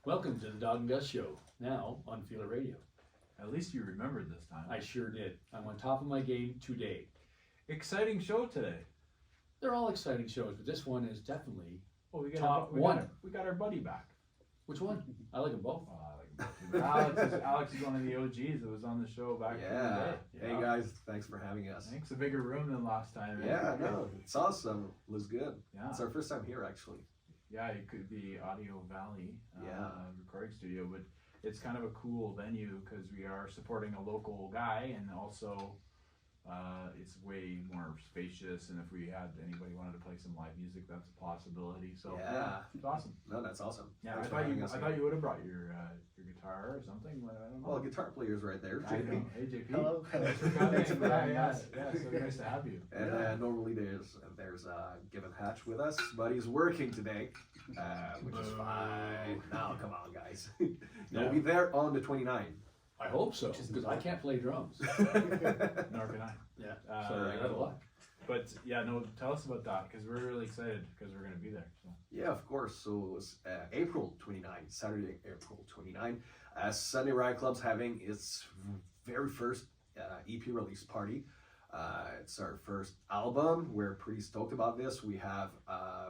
Welcome to the Dawg and Gus show, now on Feeler Radio. At least you remembered this time. I sure did. I'm on top of my game today. Exciting show today. They're all exciting shows, but this one is definitely Well, we got top we one. Got we got our buddy back. Which one? I like them both. Alex is one of the OGs that was on the show back in the day. Hey guys, thanks for having us. Thanks. A bigger room than last time. Yeah, no, it's awesome. It was good. Yeah. It's our first time here actually. Yeah, it could be Audio Valley Yeah. recording studio, but it's kind of a cool venue because we are supporting a local guy, and also it's way more spacious. And if we had anybody wanted to play some live music, that's a possibility. So Yeah. it's awesome. No, that's awesome. Yeah, Thanks I for thought having you us I here. thought you would have brought your guitar or something. But I don't know. Well, guitar player's right there, I JP. know. Hey JP. Hello. Thanks for coming. Thanks for having yeah, us. yeah, so nice to have you. And normally there's Given Hatch with us, but he's working today, which is fine. Now, come on, guys. You'll be there on the 29th. I hope so, because I can't play drums. Nor can I. Yeah, Uh, so I got luck. But yeah, no. Tell us about that because we're really excited because we're going to be there. So. Yeah, of course. So it was April 29th, Saturday, April 29th. Sunday Riot Club's having its very first EP release party. It's our first album. We're pretty stoked about this. We have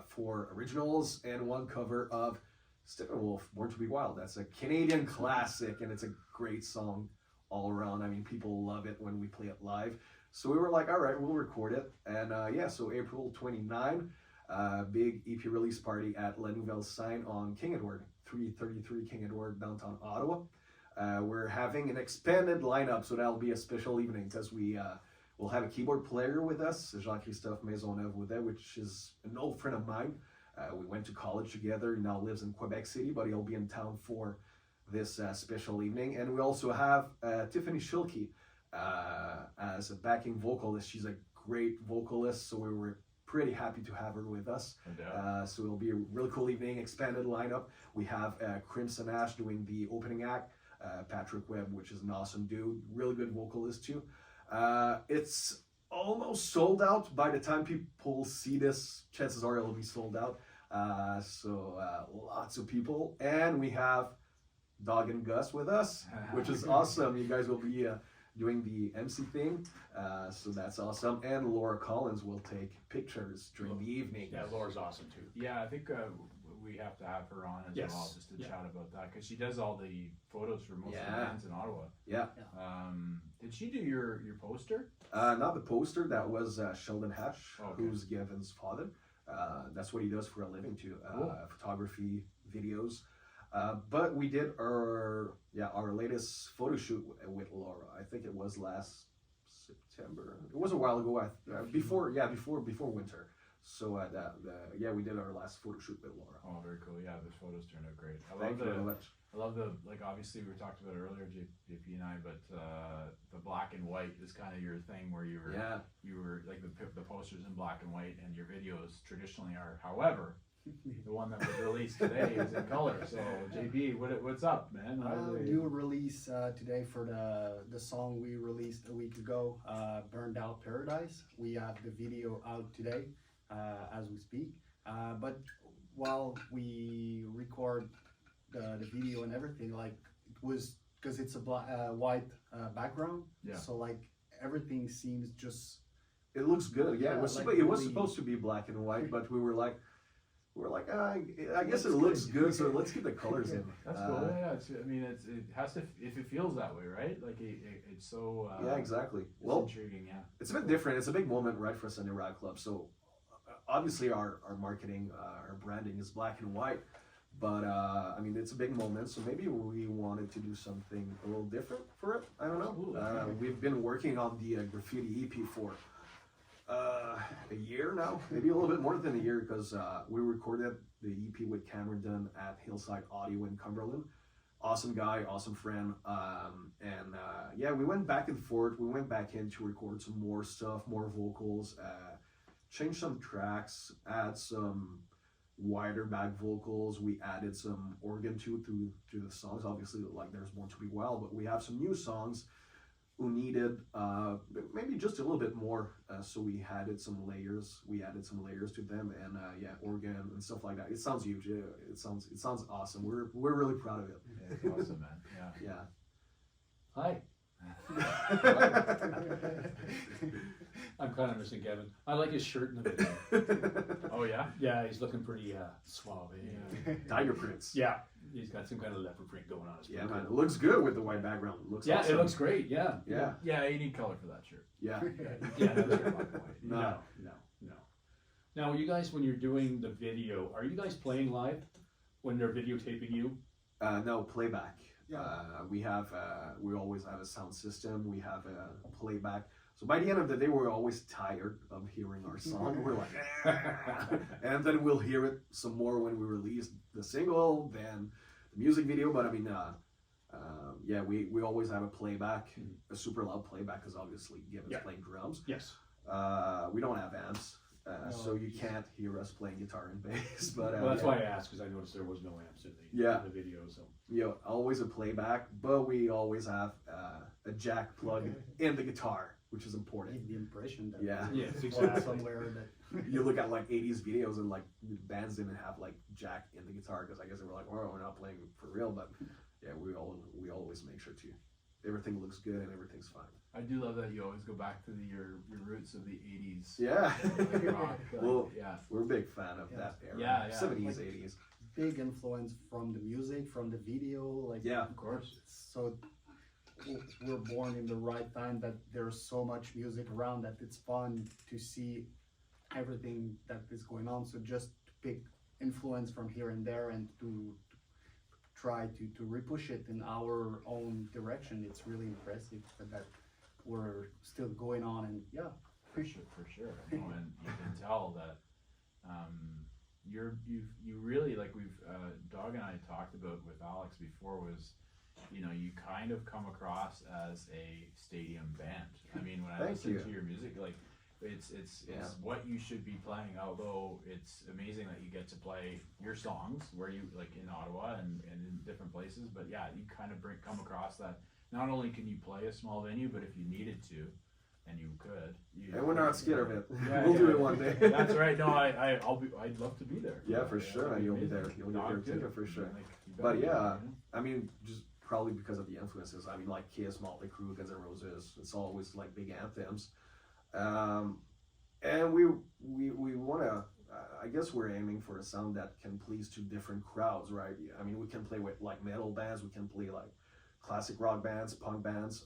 4 originals and 1 cover of Steppenwolf, Born to Be Wild. That's a Canadian classic, and it's a great song all around. I mean, people love it when we play it live. So we were like, all right, we'll record it. And so April 29, big EP release party at La Nouvelle Scène on King Edward, 333 King Edward, downtown Ottawa. We're having an expanded lineup, so that'll be a special evening because we'll have a keyboard player with us, Jean-Christophe Maisonneuve with it, which is an old friend of mine. We went to college together. He now lives in Quebec City, but he'll be in town for this special evening. And we also have Tiffany Schilke as a backing vocalist. She's a great vocalist, so we were pretty happy to have her with us. So it'll be a really cool evening, expanded lineup. We have Crimson Ash doing the opening act, Patrick Webb, which is an awesome dude, really good vocalist too. It's almost sold out. By the time people see this, chances are it'll be sold out. So lots of people. And we have Dawg and Gus with us, which is awesome. You guys will be doing the MC thing, so that's awesome. And Laura Collins will take pictures during the evening. Yeah, Laura's awesome too. Yeah, I think we have to have her on as Yes. well just to chat about that because she does all the photos for most of the Yeah. bands in Ottawa. Yeah. Did she do your poster? Not the poster. That was Sheldon Hatch, Okay. who's Gavin's father. That's what he does for a living too. Cool. Photography, videos. But we did our latest photo shoot with Laura. I think it was last September. It was a while ago. Before winter. So we did our last photo shoot with Laura. Oh, very cool. Yeah, the photos turned out great. Thank you very much. I love the obviously we talked about it earlier, JP and I, but the black and white is kind of your thing where you were like the posters in black and white, and your videos traditionally are. However, the one that was released today is in color. So JP, what's up, man? New release today for the song we released a week ago, Burned Out Paradise. We have the video out today as we speak. But while we record the video and everything, like it was because it's a white background. Yeah. So like everything seems just. It looks good. Yeah, Yeah, it was like it was really- supposed to be black and white, but we were like, I guess it looks good, so let's get the colors in. That's cool. Yeah, it has to if it feels that way, right? Like it's so. Yeah, exactly. It's Well, intriguing. Yeah. it's a bit different. It's a big moment, right, for Sunday Riot Club. So obviously our marketing, our branding is black and white, but it's a big moment. So maybe we wanted to do something a little different for it. I don't know. Absolutely. We've been working on the graffiti EP for a year now, maybe a little bit more than a year, because we recorded the EP with Cameron Dunn at Hillside Audio in Cumberland. Awesome guy, awesome friend, we went back and forth. We went back in to record some more stuff, more vocals, change some tracks, add some wider back vocals. We added some organ to the songs. Obviously, like there's Born to Be Wild, but we have some new songs. who needed maybe just a little bit more. So we added some layers. We added some layers to them, and organ and stuff like that. It sounds huge. It sounds awesome. We're really proud of it. Yeah, it's awesome, man. Yeah. Hi. I'm kind of missing Kevin. I like his shirt in the video. Oh yeah. Yeah, he's looking pretty suave. Yeah. Tiger prints. Yeah, he's got some kind of leopard print going on. It's Yeah, pretty man. It cool. looks good with the white background. It looks Yeah, awesome. it looks great. Yeah. Yeah. Yeah, you need color for that shirt. Yeah. Yeah, that's black and white. No. No. Now, you guys, when you're doing the video, are you guys playing live when they're videotaping you? No, playback. Yeah. We always have a sound system. We have a playback. So by the end of the day, we're always tired of hearing our song. We're like, "Ah." And then we'll hear it some more when we release the single, then the music video. But I mean, we always have a playback, a super loud playback, because obviously Gavin's playing drums. Yes. We don't have amps. No, so you can't hear us playing guitar and bass, but Well, that's why I asked, because I noticed there was no amps in the video. So always a playback, but we always have a jack plug in the guitar, which is important. Give the impression that Yeah. Yes, it's exactly. somewhere that You look at like 80s videos and like bands didn't have like jack in the guitar because I guess they were like, well, we're not playing for real, but yeah, we always make sure to everything looks good and everything's fine. I do love that you always go back to your roots of the 80s. Yeah. Like rock, like, Well, yeah. we're a big fan of that era. Yeah, yeah. 70s, Like- 80s. big influence from the music, from the video, like Yeah. Of course. So we're born in the right time that there's so much music around that it's fun to see everything that is going on. So just to pick influence from here and there and to try to repush it in our own direction, it's really impressive that we're still going on. And yeah, For sure. No, and you can tell that you really, like we've Dawg and I talked about with Alex before, was you kind of come across as a stadium band. I mean, when I Thank listen you. to your music, like it's what you should be playing. Although it's amazing that you get to play your songs where you, like, in Ottawa and in different places. But yeah, you kind of come across that not only can you play a small venue, but if you needed to, and you could. And we're not scared of it. Yeah, We'll do yeah. it one day. That's right. No, I'd love to be there. Yeah, for sure. that'd be You'll be amazing. there. You'll be Dawg there too. too, for sure. Like, you But better be yeah, there, I mean, just probably because of the influences. I mean, like Kiss, Motley Crue, Guns N' Roses. It's always like big anthems, and we want to. I guess we're aiming for a sound that can please to different crowds, right? I mean, we can play with like metal bands. We can play like classic rock bands, punk bands,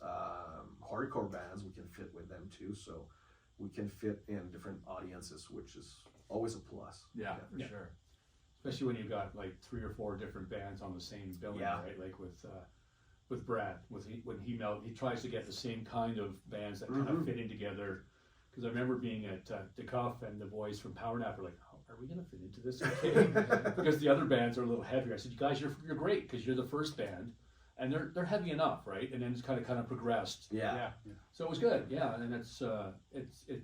hardcore bands. We can fit with them too. So we can fit in different audiences, which is always a plus. Yeah, for Yeah. sure. especially when you've got like 3 or 4 different bands on the same billing, Yeah. right? Like with Brad, when he tries to get the same kind of bands that kind of fit in together. Because I remember being at the Cuff, and the boys from Power Nap were like, "Oh, are we gonna fit into this okay?" Because the other bands are a little heavier. I said, "You guys, you're great because you're the first band, and they're heavy enough, right?" And then it's kind of progressed. Yeah. So it was good, yeah. And it's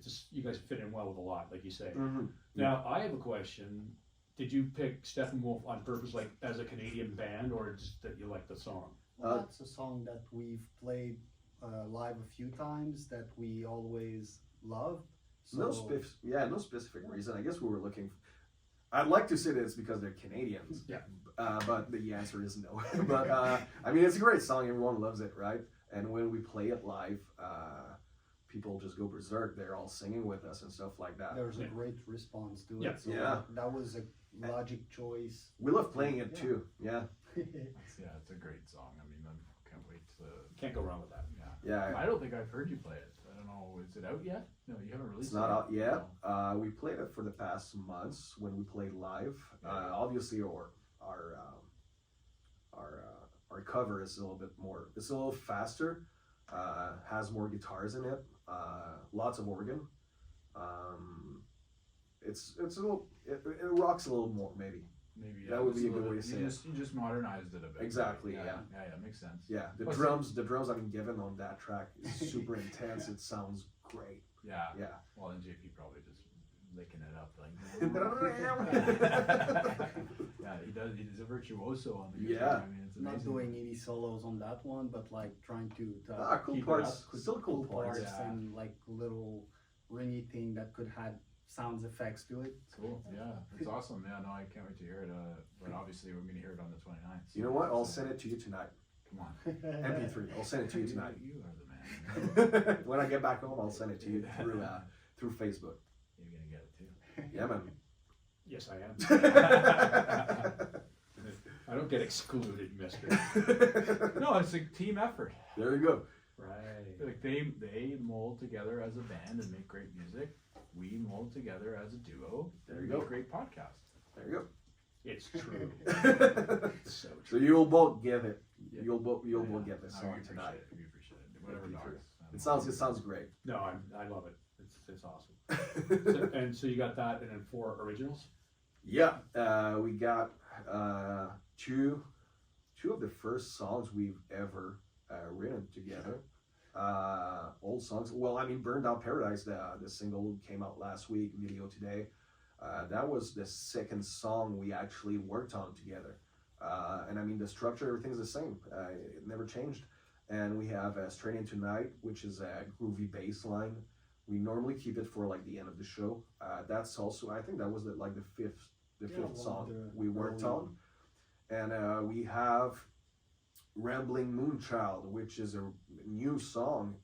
just, you guys fit in well with a lot, like you say. Mm-hmm. Now I have a question. Did you pick Steppenwolf on purpose, like as a Canadian band, or just that you like the song? well, that's a song that we've played live a few times that we always loved. So No specific reason. I guess we were looking. I'd like to say that it's because they're Canadians. Yeah. But the answer is no. But I mean, it's a great song. Everyone loves it, right? And when we play it live, people just go berserk. They're all singing with us and stuff like that. there was a Yeah. great response to Yeah. it. So Yeah. that was a logic choice. We love playing it Yeah. too. Yeah. It's a great song. I mean, I can't wait to. Can't go wrong with that. Yeah. I don't think I've heard you play it. I don't know. Is it out yet? No, you haven't released It's not it out yet. No. We played it for the past months when we played live. Obviously, our cover is a little bit more. It's a little faster. Has more guitars in it. Lots of organ. It's a little. It rocks a little more, maybe. Maybe That would just be a good little way bit- to say You just modernized it a bit. Exactly, Yeah, makes sense. Yeah, the What's drums I mean, given on that track is super intense. It sounds great. Yeah. Yeah. Well, and JP probably just licking it up like. Yeah, Yeah, he does. He's a virtuoso on the Yeah. guitar. I mean, it's amazing. Not doing any solos on that one, but like trying to Cool keep it parts. up. Still cool parts. Yeah. and like little ringy thing that could have sounds effects to it. Cool. Yeah, it's awesome. Yeah, no, I can't wait to hear it. But obviously, we're going to hear it on the 29th. You know what? I'll send it to you tonight. Come on. MP3. I'll send it to you tonight. You are the man. When I get back home, I'll send it to you through Facebook. You're going to get it too. Yeah, man. Yes, I am. I don't get excluded, mister. No, it's a team effort. There you go. Right. Like they mold together as a band and make great music. We mold together as a duo. There and you go. make great podcast. There you It's true. go. It's so So true. you'll both get it. Yeah. You'll both Yeah. get this No, song we appreciate tonight. it. We appreciate it. Whatever MP3. dogs. It sounds great. No, I love it. It's awesome. So you got that, and then 4 originals. Yeah, we got two of the first songs we've ever written together. Old songs. Well, I mean, Burned Out Paradise, the single came out last week, video today. That was the second song we actually worked on together. And I mean, the structure, everything's the same. It never changed. And we have Straight Into Night, which is a groovy bass line. We normally keep it for like the end of the show. That's also, I think that was the fifth one song of the we worked early on. And we have Rambling Moonchild, which is a new song.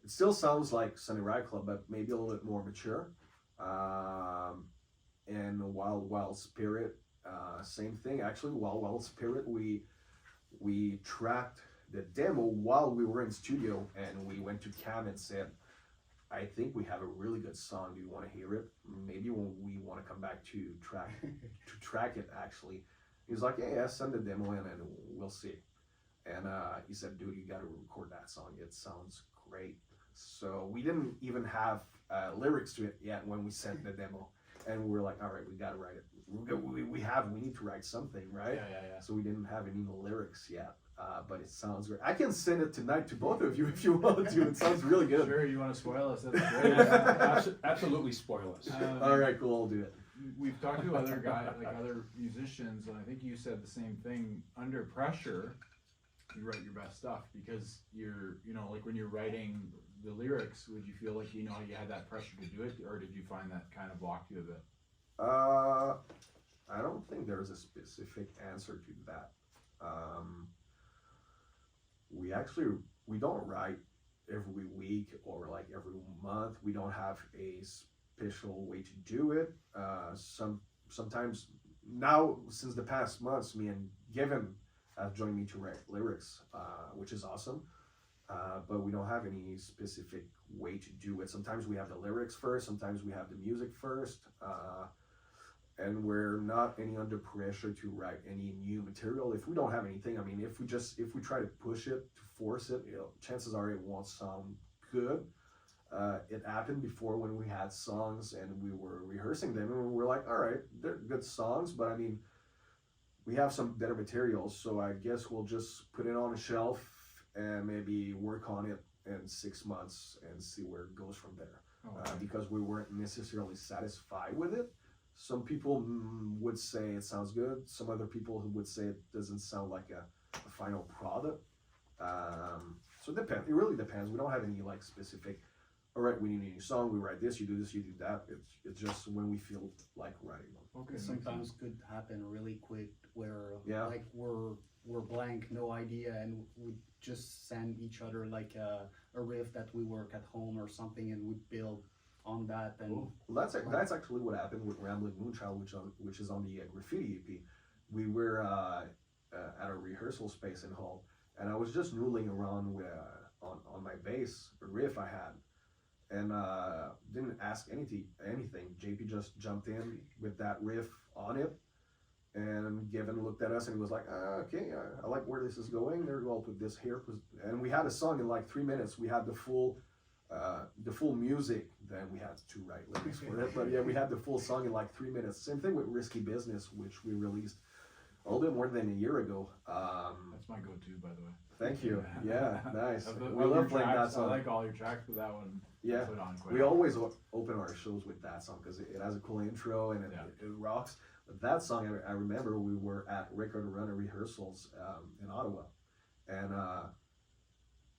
It still sounds like Sunday Riot Club, but maybe a little bit more mature. And Wild Wild Spirit, same thing. Actually, Wild Wild Spirit, we tracked the demo while we were in studio, and we went to Cam and said, I think we have a really good song. Do you want to hear it? Maybe when we want to come back to track it, actually. He was like, yeah, send the demo in and we'll see. And he said, dude, you got to record that song. It sounds great. So we didn't even have lyrics to it yet when we sent the demo. And we were like, all right, we got to write it. We need to write something, right? Yeah. So we didn't have any lyrics yet. But it sounds great. I can send it tonight to both of you if you want to. It sounds really good. Sure, you want to spoil us? That's great. Absolutely spoil us. All right, cool. I'll do it. We've talked to other guys, like other musicians, and I think you said the same thing. Under pressure, you write your best stuff because you're, like when you're writing the lyrics, would you feel like, you had that pressure to do it, or did you find that kind of blocked you a bit? I don't think there's a specific answer to that. We don't write every week or like every month. We don't have a special way to do it. Sometimes now, since the past months, me and Given have joined me to write lyrics, which is awesome. But we don't have any specific way to do it. Sometimes we have the lyrics first, sometimes we have the music first, and we're not any under pressure to write any new material. If we don't have anything, I mean, if we try to push it, to force it, chances are it won't sound good. It happened before when we had songs and we were rehearsing them and we were like, all right, they're good songs, but I mean, we have some better materials, so I guess we'll just put it on a shelf and maybe work on it in 6 months and see where it goes from there. Because we weren't necessarily satisfied with it. Some people would say it sounds good. Some other people would say it doesn't sound like a final product. So it depends. It really depends. We don't have any like specific, all right, we need a new song, we write this, you do that. It's just when we feel like writing them. Okay. Sometimes could happen really quick where Yeah. like we're blank, no idea, and we just send each other like a riff that we work at home or something, and we build on that. And Well, that's actually what happened with Rambling Moonchild, which is on the Graffiti EP. We were at a rehearsal space in Hull, and I was just noodling around with on my bass, a riff I had, and didn't ask anything. JP just jumped in with that riff on it, and Given looked at us and he was like, okay, I like where this is going. There, I'll put this here. And we had a song in like 3 minutes. We had the full music. Then we had to write lyrics for it. But yeah, we had the full song in like 3 minutes. Same thing with Risky Business, which we released a little bit more than a year ago. That's my go-to, by the way. Thank you. Yeah, nice. Of We your love playing that tracks, I song. like all your tracks, but that one, Yeah. put on quick. We always open our shows with that song because it has a cool intro and it rocks. that song, I remember we were at Record Runner rehearsals in Ottawa, and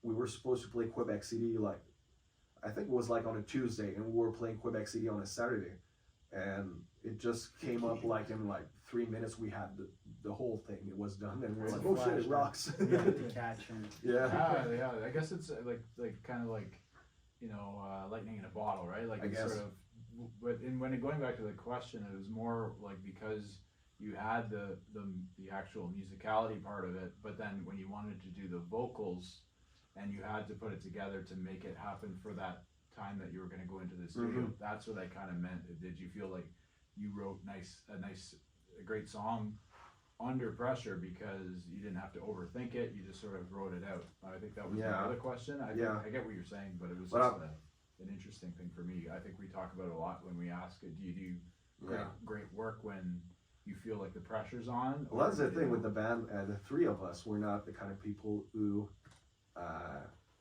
we were supposed to play Quebec City, like, I think it was like on a Tuesday, and we were playing Quebec City on a Saturday, and it just came up like in like 3 minutes we had the whole thing, it was done, and we're like, oh shit, it rocks. You have to catch them. Yeah, I guess it's like kind of like, you know, lightning in a bottle, right? Like I it's guess. sort of, but going back to the question, it was more like because you had the actual musicality part of it, but then when you wanted to do the vocals and you had to put it together to make it happen for that time that you were going to go into the studio, that's what I kind of meant. Did you feel like you wrote a great song under pressure because you didn't have to overthink it, you just sort of wrote it out? I think that was the other question. I get what you're saying, but it was just an interesting thing for me. I think we talk about it a lot when we ask, do you do great work when you feel like the pressure's on? Well, that's the thing with the band, the three of us, we're not the kind of people who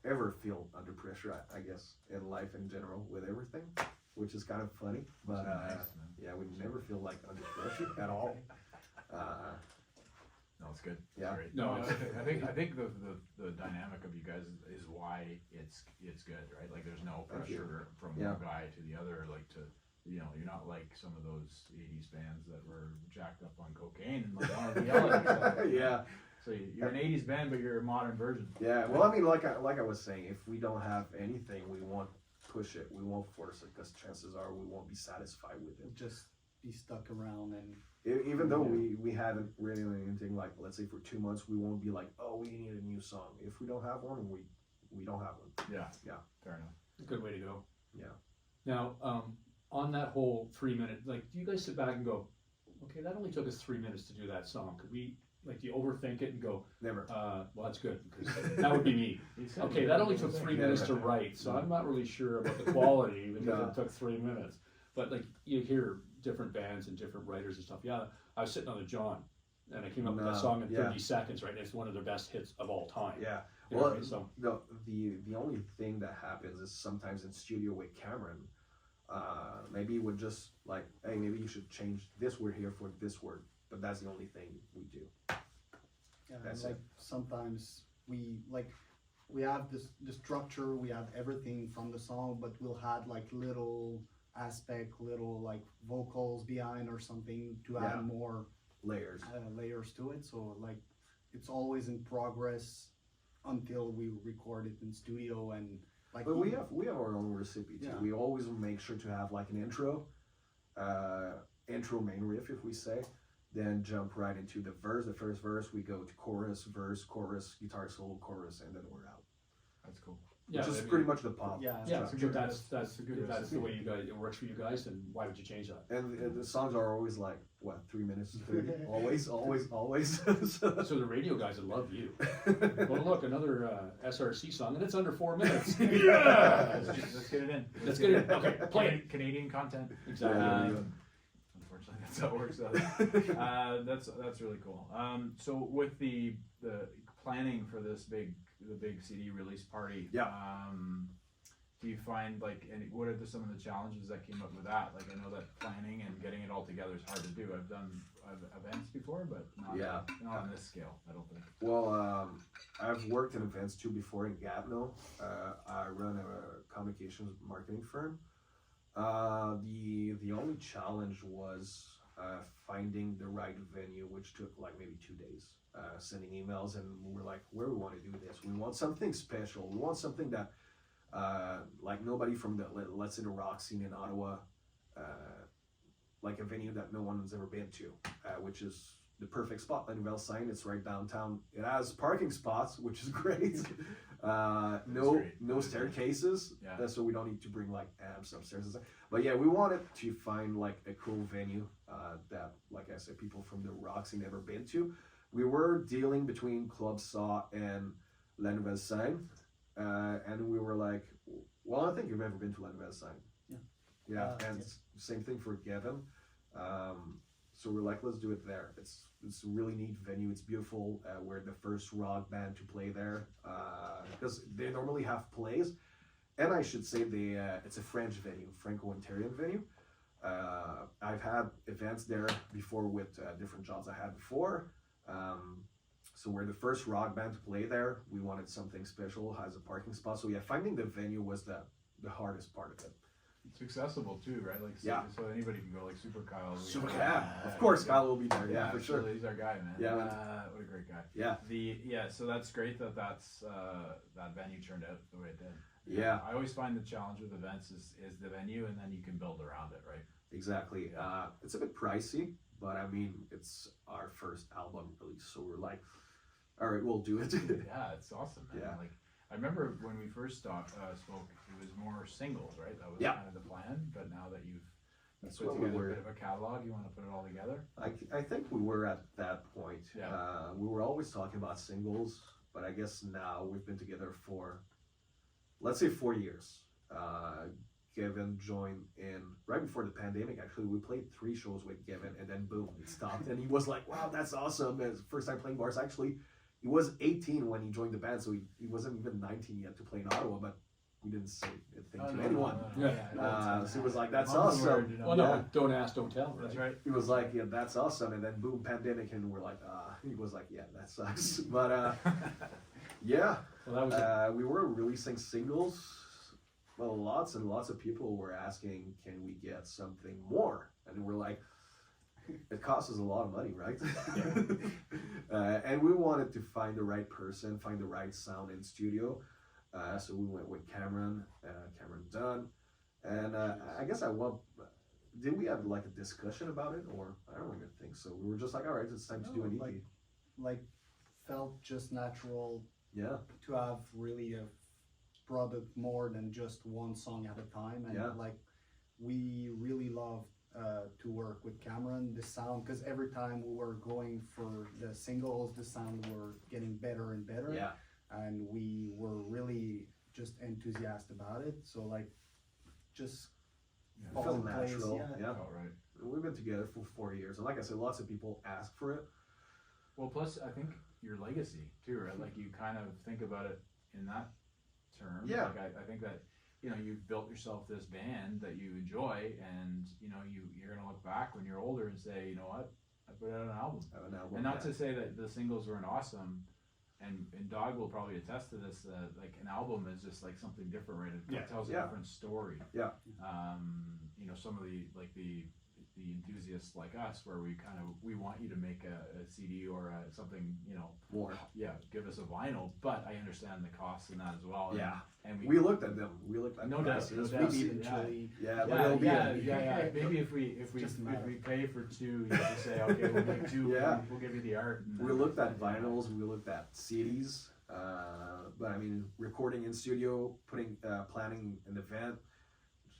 ever feel under pressure, I guess, in life in general with everything, which is kind of funny, but yeah, we never feel like under pressure at all. No, it's good. Yeah. Great. No, I think the dynamic of you guys is why it's good, right? Like there's no pressure from one guy to the other, like to, you know, you're not like some of those 80s bands that were jacked up on cocaine and like wanted to yell at each other. So you're an 80s band, but you're a modern version. Yeah, well, I mean, like I was saying, if we don't have anything, we won't push it, we won't force it, because chances are we won't be satisfied with it. Just be stuck around and even though we haven't really anything, like let's say for 2 months, we won't be like, oh, we need a new song. If we don't have one, we don't have one. Yeah, fair A enough. good way to go. Yeah. Now, on that whole 3 minute, like, do you guys sit back and go, okay, that only took us 3 minutes to do that song. Could we, like, do you overthink it and go, Never. well, that's good, because that would be me. Okay, that only took 3 minutes to write, so I'm not really sure about the quality because it took 3 minutes. But like, you hear different bands and different writers and stuff. Yeah, I was sitting on the John, and I came up with that song in 30 seconds, right? It's one of their best hits of all time. Yeah. You know what I mean? So the only thing that happens is sometimes in studio with Cameron, maybe he would just like, hey, maybe you should change this word here for this word, but that's the only thing we do. yeah, That's like it. sometimes we have the structure, we have everything from the song, but we'll add like little aspect, little like vocals behind or something to add more Layers. layers to it. So like it's always in progress until we record it in studio, and like. But we have our own recipe too. Yeah. We always make sure to have like an intro main riff, if we say, then jump right into the verse. The first verse, we go to chorus, verse, chorus, guitar solo, chorus, and then we're out. That's cool. yeah, Which is I mean, pretty much the pop. Yeah. yeah, That's that's a good that's the recipe. way you guys, it works for you guys, and why would you change that? And the songs are always like, what, 3 minutes 30? always. So- So the radio guys would love you. Well, look, another SRC song, and it's under 4 minutes. Yeah, let's get it in. Let's get it. Okay, play it. Canadian content. Exactly. Unfortunately, that's how it works. That's really cool. So with the planning for the big CD release party, do you find like what are some of the challenges that came up with that? Like, I know that planning and getting it all together is hard to do. I've done events before, but not on this scale, I don't think. Well, I've worked in events too before in Gatineau. I run a communications marketing firm. The only challenge was finding the right venue, which took like maybe 2 days. Sending emails, and we were like, where we want to do this? We want something special. We want something that like nobody from let's say the rock scene in Ottawa, like a venue that no one's ever been to, which is the perfect spot. Nouvelle Scène, it's right downtown. It has parking spots, which is great. No staircases, so we don't need to bring like amps upstairs and stuff. But yeah, we wanted to find like a cool venue that, like I said, people from the rock scene never been to. We were dealing between Club Saw and La Nouvelle Scène, and we were like, well, I think you've ever been to La Nouvelle Scène. Yeah, and same thing for Gavin. So we're like, let's do it there. It's a really neat venue. It's beautiful. We're the first rock band to play there, because they normally have plays, and I should say it's a French venue, Franco-Ontarian venue. I I've had events there before with different jobs I had before. So we're the first rock band to play there. We wanted something special, has a parking spot. So yeah, finding the venue was the hardest part of it. It's accessible too, right? Like, so, Yeah. so anybody can go, like Super Kyle. Super of course, Kyle will be there. Yeah, for sure. absolutely. He's our guy, man. Yeah, what a great guy. Yeah. So that's great that's that venue turned out the way it did. Yeah. I always find the challenge with events is the venue, and then you can build around it, right? Exactly. It's a bit pricey, but I mean, it's our first album release, so we're like, all right, we'll do it. Yeah, it's awesome, man. Yeah. Like, I remember when we first spoke, it was more singles, right? That was Yeah. kind of the plan. But now that you've That's put what we together were. a bit of a catalog, you want to put it all together. I think we were at that point. Yeah. We were always talking about singles, but I guess now we've been together for, let's say, 4 years. Gavin joined in right before the pandemic. Actually, we played 3 shows with Gavin, and then boom, it stopped. And he was like, "Wow, that's awesome!" It's first time playing bars. Actually, he was 18 when he joined the band, so he wasn't even 19 yet to play in Ottawa. But we didn't say anything to anyone. So he was like, "That's Mum's awesome." word, you know. Well, Yeah. no, don't ask, don't tell. Right? That's right. He was like, "Yeah, that's awesome," and then boom, pandemic, and we're like, he was like, "Yeah, that sucks." But yeah, Well, that was we were releasing singles. Well, lots and lots of people were asking, "Can we get something more?" And we're like, "It costs us a lot of money, right?" And we wanted to find the right person, find the right sound in studio. So we went with Cameron Dunn, and I guess did we have like a discussion about it, or I don't even think so. We were just like, all right, it's time to do an EP. Like felt just natural Yeah, to have really a product more than just one song at a time, and Yeah. like we really love to work with Cameron, the sound, because every time we were going for the singles, the sound were getting better and better, yeah, and we were really just enthusiastic about it. So like just Yeah. it fall felt in place, natural. yeah. Yeah, All right. we've been together for 4 years, and like I said, lots of people ask for it. Well, plus I think your legacy too, right? Like you kind of think about it in that term. Yeah. Like I think that, you know, you've built yourself this band that you enjoy, and you know you're gonna look back when you're older and say, you know what, I put out an album. Have an album. And not yeah. to say that the singles weren't awesome, and Dawg will probably attest to this. Like an album is just like something different, right? It Yeah. tells a Yeah. different story. Yeah. You know, some of the enthusiasts like us, where we want you to make a CD or something, you know, more. yeah, give us a vinyl. But I understand the costs in that as well. Yeah. and We looked at them. We looked at No doubt, prices. no We doubt. need- Eventually, yeah, but yeah, it'll be yeah. Maybe if we Just a matter. if we pay for 2, you just say, okay, we'll make 2. Yeah. We'll give you the art. And We then- looked at vinyls, we looked at CDs, but I mean, recording in studio, planning an event,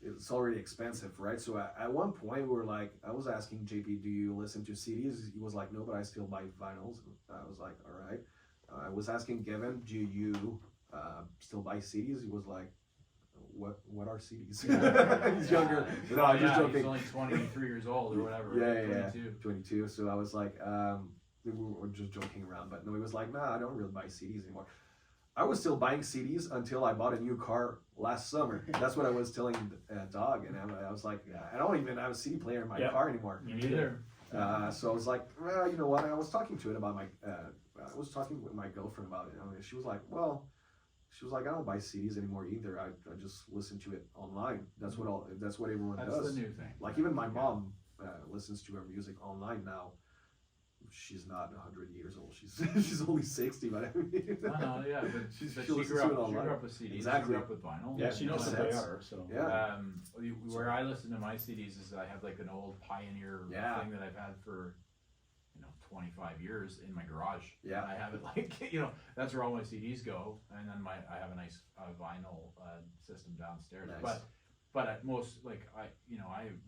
it's already expensive, right? So at one point, we were like, I was asking JP, do you listen to CDs? He was like, no, but I still buy vinyls. I was like, all right. I was asking Gavin, do you still buy CDs? He was like, what are CDs? He's younger. No, I'm just joking. He's only 23 years old or whatever. Yeah, right? 22. 22. So I was like, we were just joking around, but no, he was like, nah, I don't really buy CDs anymore. I was still buying CDs until I bought a new car last summer. That's what I was telling Dawg, and I was like, I don't even have a CD player in my Yeah. car anymore. Me neither. So I was like, well, you know what? I was talking to it about I was talking with my girlfriend about it. And she was like, I don't buy CDs anymore either. I just listen to it online. That's what everyone That's does. the new thing. Like even my mom listens to her music online now. She's not 100 years old. She's only 60, but I mean, No, yeah, but she she listens grew to it up online. with CDs. Exactly. She grew up with vinyl. Yeah, she knows what they Cassettes. are. So Yeah. Where I listen to my CDs is I have like an old Pioneer Yeah. thing that I've had for 25 years in my garage. Yeah. And I have it like that's where all my CDs go, and then I have a nice vinyl system downstairs. Nice. But at most, like I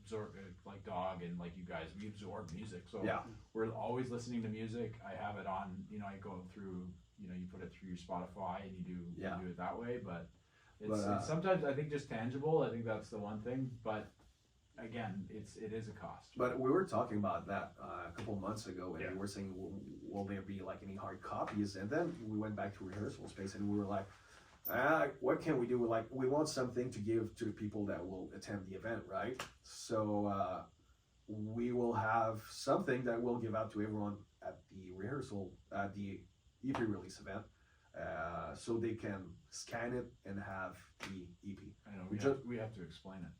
absorb like Dawg and like you guys, we absorb music. So Yeah. we're always listening to music. I have it on. I go through. You put it through your Spotify and you do it that way. But it's sometimes I think just tangible. I think that's the one thing. But again, it is a cost. But we were talking about that a couple of months ago, and Yeah. we were saying, will there be like any hard copies? And then we went back to rehearsal space, and we were like, what can we do? Like, we want something to give to the people that will attend the event, right? So have something that we'll give out to everyone at the rehearsal, at the EP release event, so they can scan it and have the EP. I know, We we have to explain it.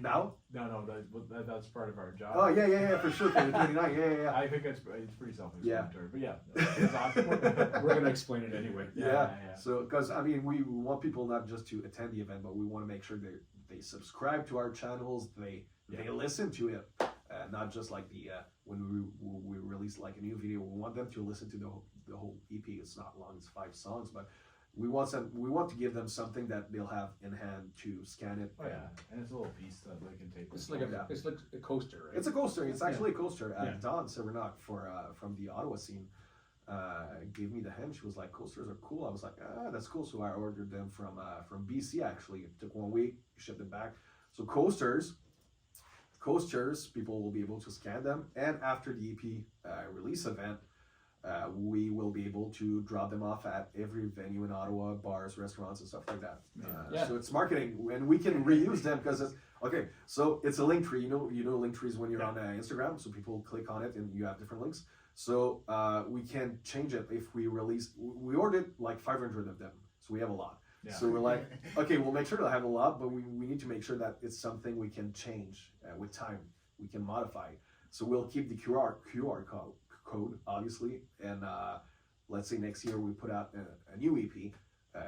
Now? No, that's part of our job. Oh, yeah, for sure, for the 29, yeah. I think it's pretty self-explanatory, but yeah, it's awesome. We're gonna explain it anyway. Yeah. So, because I mean, we want people not just to attend the event, but we want to make sure they subscribe to our channels, they listen to it, not just like the when we release like a new video. We want them to listen to the whole EP. It's not long; it's 5 songs, but we want to give them something that they'll have in hand to scan it. Oh yeah, and it's a little piece that they can take. It's like a coaster, right? It's a coaster. It's actually a coaster. Yeah. Dawn Severnock from the Ottawa scene gave me the hint. She was like, "Coasters are cool." I was like, that's cool." So I ordered them from BC. Actually, it took 1 week, shipped them back. So coasters, people will be able to scan them, and after the EP release event, we will be able to drop them off at every venue in Ottawa, bars, restaurants, and stuff like that. So it's marketing, and we can reuse them because it's okay. So it's a link tree. You know link trees when you're on Instagram. So people click on it, and you have different links. So we can change it if we release. We ordered like 500 of them, so we have a lot. Yeah. So we're like, okay, we'll make sure to have a lot, but we need to make sure that it's something we can change with time. We can modify. So we'll keep the QR code, obviously, and let's say next year we put out a new EP,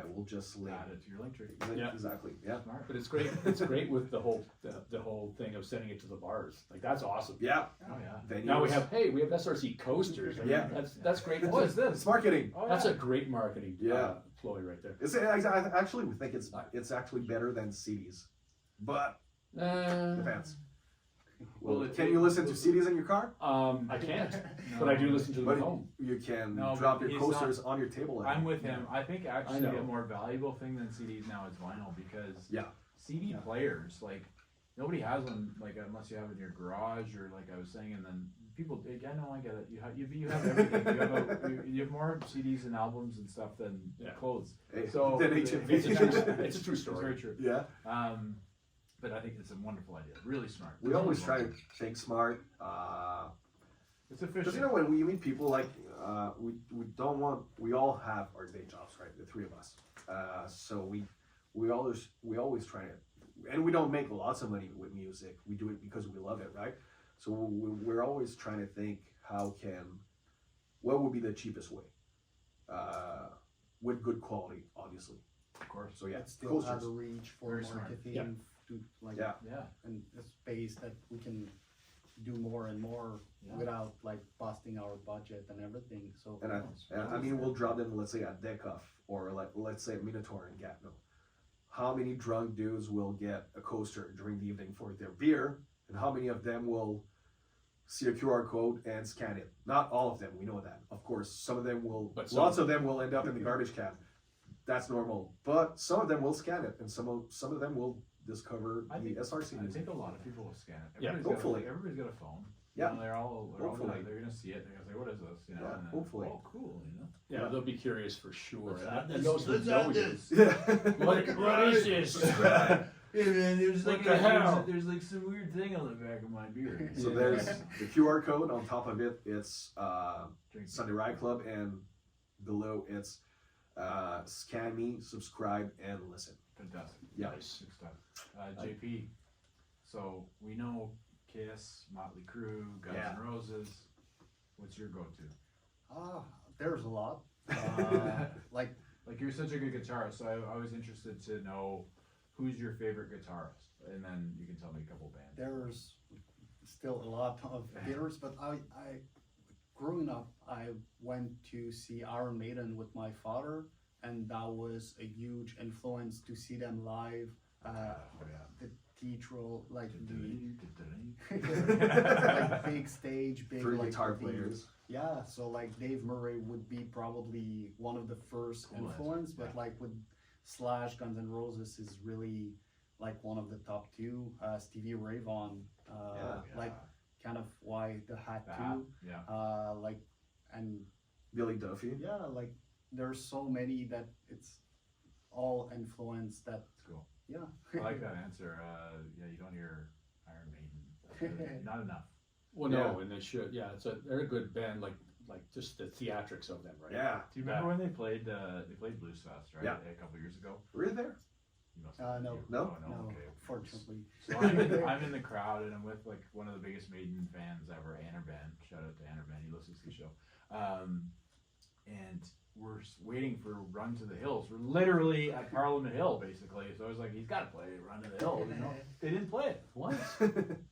we'll just link Add it to your link tree. Yeah. Exactly. Yeah. Smart. But it's great. It's great with the whole thing of sending it to the bars. Like that's awesome. Yeah. Oh yeah. Venues. Now we have SRC coasters. I mean, Yeah. that's great. What is this? It's marketing. Oh, That's yeah. a great marketing ploy right there. It's actually we think it's actually better than CDs, but depends. Well, can you listen to CDs in your car? I can't, but I do listen to them But at home. you can No, drop but your he's coasters on your table. at I'm home. with him. I think actually know. a more valuable thing than CDs now is vinyl because Yeah. CD players, like nobody has one like unless you have it in your garage or like I was saying, and then people. I know I get it. You have everything. You have more CDs and albums and stuff than clothes. Hey, So then It's a true it's story. very true. Yeah. But I think it's a wonderful idea. Really smart. We always try to think smart. It's Because efficient. when we meet people, like we don't want. We all have our day jobs, right? The 3 of us. So we always try to, and we don't make lots of money with music. We do it because we love it, right? So we're always trying to think what would be the cheapest way, with good quality, obviously. Of course. So yeah, It still has coasters. a reach for Very smart. marketing, Yeah. to like Yeah. Yeah. and a space that we can do more and more Yeah. without like busting our budget and everything. So And I mean, we'll drop them, let's say, at Dekoff, or let's say at Minotaur and Gatineau. How many drunk dudes will get a coaster during the evening for their beer, and how many of them will see a QR code and scan it? Not all of them, we know that. Of course, some of them will, But lots of them will end up in the garbage can. That's normal. But some of them will scan it, and some of them will discover I the think- SRC I music. think a lot of people will scan it. Yeah, hopefully. Everybody's got a phone. Yeah. You know, they're all Hopefully. gonna, they're gonna see it. They're gonna say, "What is this?" You know. Yeah, and then, hopefully. Oh, cool. You know. Yeah, they'll be curious for sure. Let's And, add and this. those who Let's know add you. this. Yeah. What is this? Hey man, there's What like the hell? there's like some weird thing on the back of my beer. So Yeah. there's the QR code. On top of it, it's Drink. Sunday Riot Club, and below it's scan me, subscribe, and listen. Fantastic. Yeah. Nice. Good stuff. JP. So we know Kiss, Motley Crue, Guns Yeah. N' Roses. What's your go-to? there's a lot. Like Like you're such a good guitarist, so I was interested to know who's your favorite guitarist, and then you can tell me a couple bands. there's still a lot of guitars, but I growing up, I went to see Iron Maiden with my father, and that was a huge influence to see them live. The cathedral, like like big stage, big 3 like guitar the- players. Yeah, so like Dave Murray would be probably one of the first Cool influence, answer, but like with Slash, Guns N' Roses is really like one of the top 2. Stevie Ray Vaughan, like kind of why the hat too. Yeah. Like and Billy Duffy. yeah, like there's so many that it's all influence that That's cool. yeah. I like that answer. Yeah, you don't hear Iron Maiden. Not enough. Well, no, and they should. Yeah, they're a good band. Like just the theatrics of them, right? Yeah. Do you remember when they played Blues Fest, right? Yeah. A couple years ago. Were you there? You must No. Oh, No? no. No, Okay. fortunately. So I'm in the crowd and I'm with like one of the biggest Maiden fans ever, Anarban. Shout out to Anarban, he listens to the show. And we're waiting for Run to the Hills. We're literally at Parliament Hill, basically. So I was like, he's got to play Run to the Hills. You know? They didn't play it. What?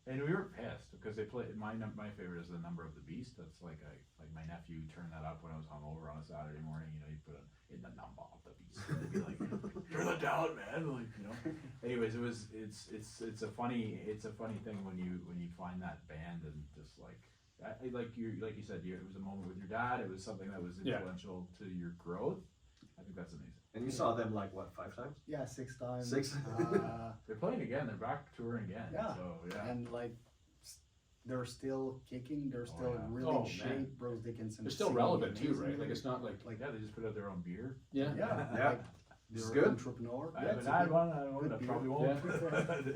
And we were pissed because they played. My favorite is The Number of the Beast. That's like my nephew turned that up when I was hungover on a Saturday morning. You know, he put in The Number of the Beast. And they'd be like, turn that down, man. Like, you know. Anyways, it's a funny thing when you find that band and just like you said, it was a moment with your dad. It was something that was influential to your growth. I think that's amazing. And you saw them like what, 5 times? Yeah, 6 times. 6? They're playing again. They're back touring again. Yeah. So yeah. And like, they're still kicking. They're still yeah. really Oh, in shape. man. Bruce Dickinson. They're is still singing relevant too, right? amazingly. Like it's not like Yeah, they just put out their own beer. yeah. Yeah. Yeah. Like, It's they're good. an entrepreneur. I Yeah, haven't it's a had good- one. I good probably beer. won't.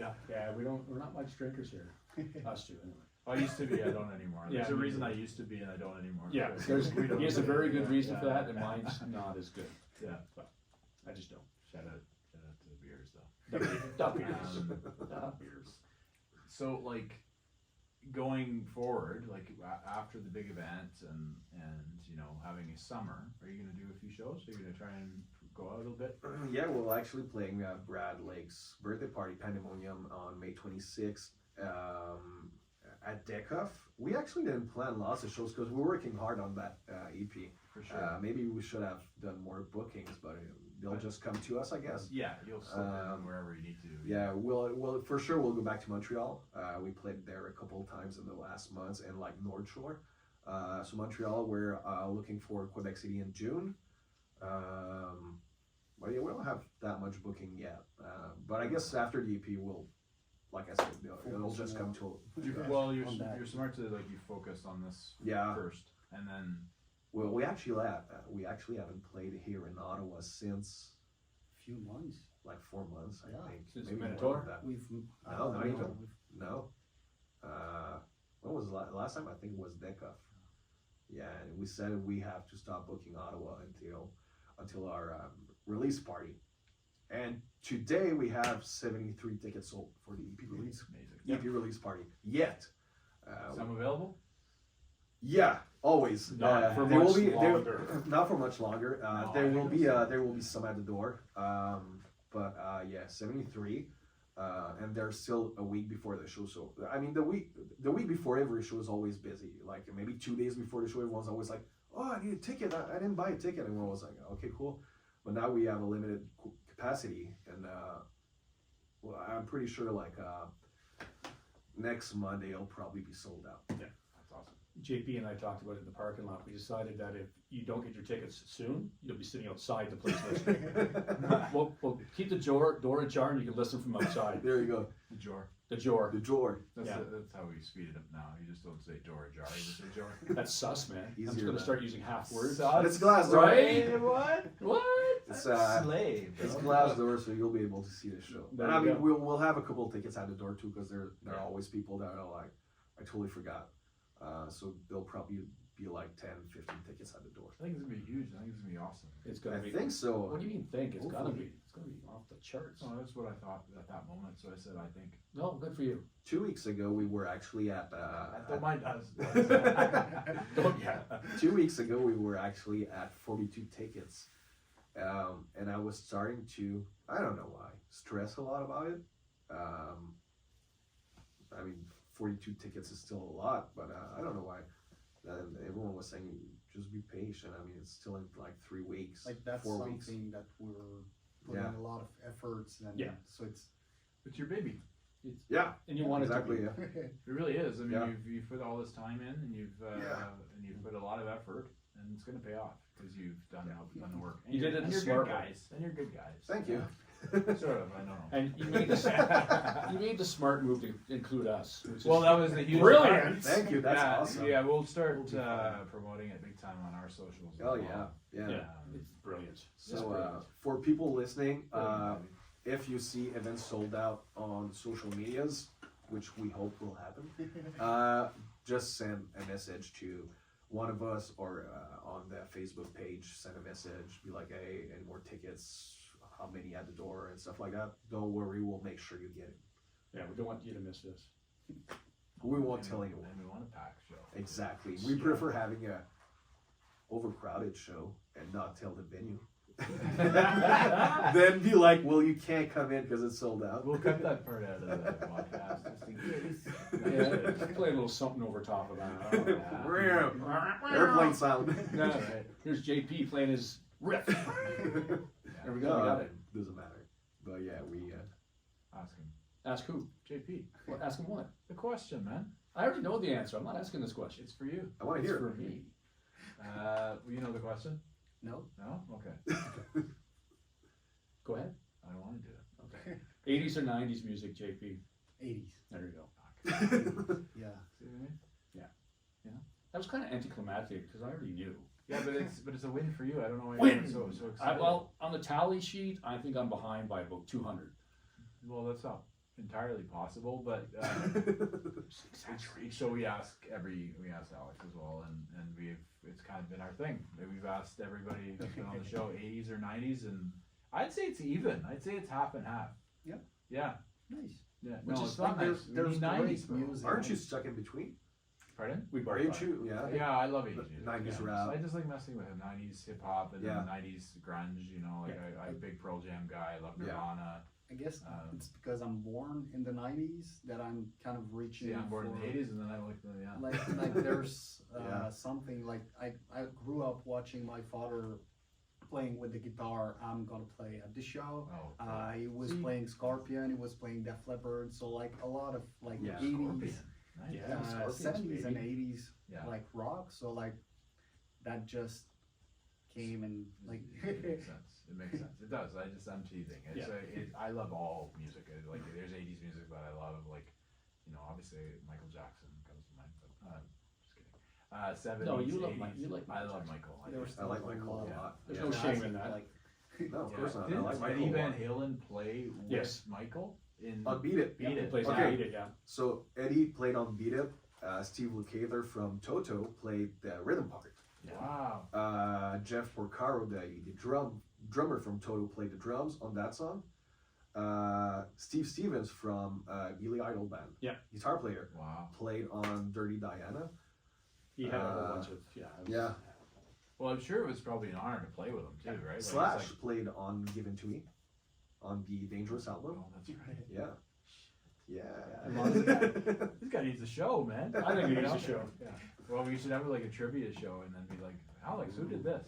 Yeah. Yeah, we're not much drinkers here. Us two, anyway. I used to be. I don't anymore. There's Yeah, a me reason I neither. used to be and I don't anymore. Yeah, So we don't he has a do very it. good reason Yeah, for that, yeah, and yeah. mine's not as good. Yeah. But I just don't. Shout out to the beers though. Duck beers. Duck beers. So like going forward, like after the big event and you know having a summer, are you gonna do a few shows? Are you gonna try and go out a little bit? Yeah, we're actually playing Brad Lake's birthday party, Pandemonium, on May 26th at Decoff. We actually didn't plan lots of shows because we're working hard on that EP. For sure. Maybe we should have done more bookings, but they'll just come to us, I guess. Yeah, you'll slip in wherever you need to. Yeah, we'll for sure we'll go back to Montreal. We played there a couple of times in the last months, and like North Shore. So Montreal, we're looking for Quebec City in June. But yeah, we don't have that much booking yet. But I guess after the EP, we'll, like I said, it'll just come to. Well, you're on that. you're smart to like you focus on this Yeah. first, and then Well, we actually haven't played here in Ottawa since Few months. like 4 months, I Yeah. think. Since Maybe more Minotaur? than that. We've No, not even. we've- No. When was the last time? I think it was Decoff. Yeah, and we said we have to stop booking Ottawa until our release party. And today we have 73 tickets sold for the EP release. amazing. EP release party. Yet. Some available. Yeah, always. Not for there much will be longer. not for much longer. No, There I will think be there will be some at the door. But yeah, 73. And there's still a week before the show. So I mean, the week before every show is always busy. Like maybe 2 days before the show, everyone's always like, "Oh, I need a ticket. I didn't buy a ticket." And everyone was like, "Okay, cool." But now we have a limited capacity, and well, I'm pretty sure like next Monday it'll probably be sold out. That's awesome. JP and I talked about it in the parking lot. We decided that if you don't get your tickets soon, you'll be sitting outside the place listening. We'll keep the door ajar and you can listen from outside. There you go. The jar. The door. The door. That's Yeah. that's how we speed it up now. You just don't say door jar. You just say jar. That's sus, man. I'm just Easier gonna than- start using half words. But it's glass door. Right? What? What? It's Slave. It's bro. glass door, so you'll be able to see the show. There And I you mean, go. we'll have a couple of tickets at the door too, because there Yeah. are always people that are like, I totally forgot. So there'll probably be like 10, 15 tickets at the door. I think it's gonna be huge. I think it's gonna be awesome. It's I gonna be. think so. What do you mean think? It's gonna Hopefully. be. It's gonna be off the charts. So that's what I thought at that moment. So I said, I think. No, good for you. 2 weeks ago, we were actually at. I don't mind us. Oh, yeah. 2 weeks ago, we were actually at 42 tickets. And I was starting to, I don't know why, stress a lot about it. I mean, 42 tickets is still a lot, but I don't know why. And everyone was saying, just be patient. I mean, it's still in like 3 weeks, Like that's 4 something weeks. that we're putting Yeah. a lot of efforts and Yeah. so it's It's your baby. Yeah, And you want exactly. it to Yeah. It really is. I mean, Yeah. you've put all this time in, and you've Yeah. put a lot of effort, and it's going to pay off because you've done the work. And You did it and the you're smart good way. guys. And you're good guys. Thank you. Sort of. I don't know. And you made the smart move to include us. Which is Well, that was the huge Brilliant. part. Thank you. That's yeah, awesome. Yeah, we'll start promoting it big time on our socials. as Oh well. yeah, yeah. yeah, it's brilliant. It's So brilliant. for people listening, Brilliant. if you see events sold out on social medias, which we hope will happen, just send a message to one of us or on the Facebook page, send a message, be like, hey, any more tickets, how many at the door and stuff like that. Don't worry, we'll make sure you get it. Yeah, we don't want you to miss this. We won't tell anyone. And we want a packed show. Exactly. We prefer having a overcrowded show and not tell the venue. Then be like, well, you can't come in because it's sold out. We'll cut that part out of the podcast just in case. Yeah, play a little something over top of that. Airplane sound. Yeah, right. Here's JP playing his riff. There we go, we got it. Doesn't matter. But yeah, we Ask him. Ask who? JP. What, ask him what? The question, man. I already know the answer. I'm not asking this question. It's for you. I want to It's hear for it. me. You know the question? No? No? Okay. Go ahead. I don't want to do it. Okay. 80s or 90s music, JP? 80s. There you go. Yeah. See what I mean? That was kind of anticlimactic because I already knew. Yeah, but it's a win for you. I don't know why Win! you're so excited. Well, on the tally sheet, I think I'm behind by about 200. Well, that's not entirely possible, but Exaggeration. so we ask Alex as well, and it's kind of been our thing. We've asked everybody that's been on the show 80s or 90s, and I'd say it's even. I'd say it's half and half. Yep. Yeah. Nice. Yeah. Which No, is it's not like nice. there's We need great 90s, bro. music. Aren't you stuck in between? Pardon? We both Aren't are. you? Yeah. Yeah, I love 80s music. 90s yeah. rap. I just like messing with him. 90s hip hop and Yeah. then 90s grunge. You know, like Yeah. I'm a big Pearl Jam guy. I love Yeah. Nirvana. I guess Um, it's because I'm born in the 90s that I'm kind of reaching See, I'm born in for, the 80s, and then I like the like there's Yeah. something like I grew up watching my father playing with the guitar. I'm gonna play at the show. Oh, He was See? playing Scorpion, he was playing Def Leppard, so like a lot of like Yeah, 80s, Scorpion. Nice. Yeah. Scorpions, 70s and baby. 80s Yeah. like rock, so like that just came and like It makes sense. It makes sense. It does. I'm teasing. It's I love all music. Like there's 80s music that I love. Like, you know, obviously Michael Jackson comes to mind. But just kidding. 70s. No, you love 80s. you like I Michael love Jackson. Michael. There was I like still a Michael a lot. lot. There's Yeah. no shame in that. Like, No, of Yeah. course not. I Didn't like Michael Eddie a Van lot. Halen play with Yes. Michael in On Beat It. Beat He It? plays Okay. Beat It, yeah. So Eddie played on Beat It. Steve Lukather from Toto played the rhythm part. Wow. Jeff Porcaro, the drummer from Toto, played the drums on that song. Steve Stevens from Gilly Idol Band, guitar player, Wow. played on Dirty Diana. He had a whole bunch of, it was- Yeah. Well, I'm sure it was probably an honor to play with him too, right? Like, it's Slash like- played on Given to Me, on the Dangerous album. Oh, that's right. Yeah. Yeah, Yeah. This guy needs a show, man. I think he You needs know? a show. Yeah. Well, we should have like a trivia show and then be like, Alex, who did this?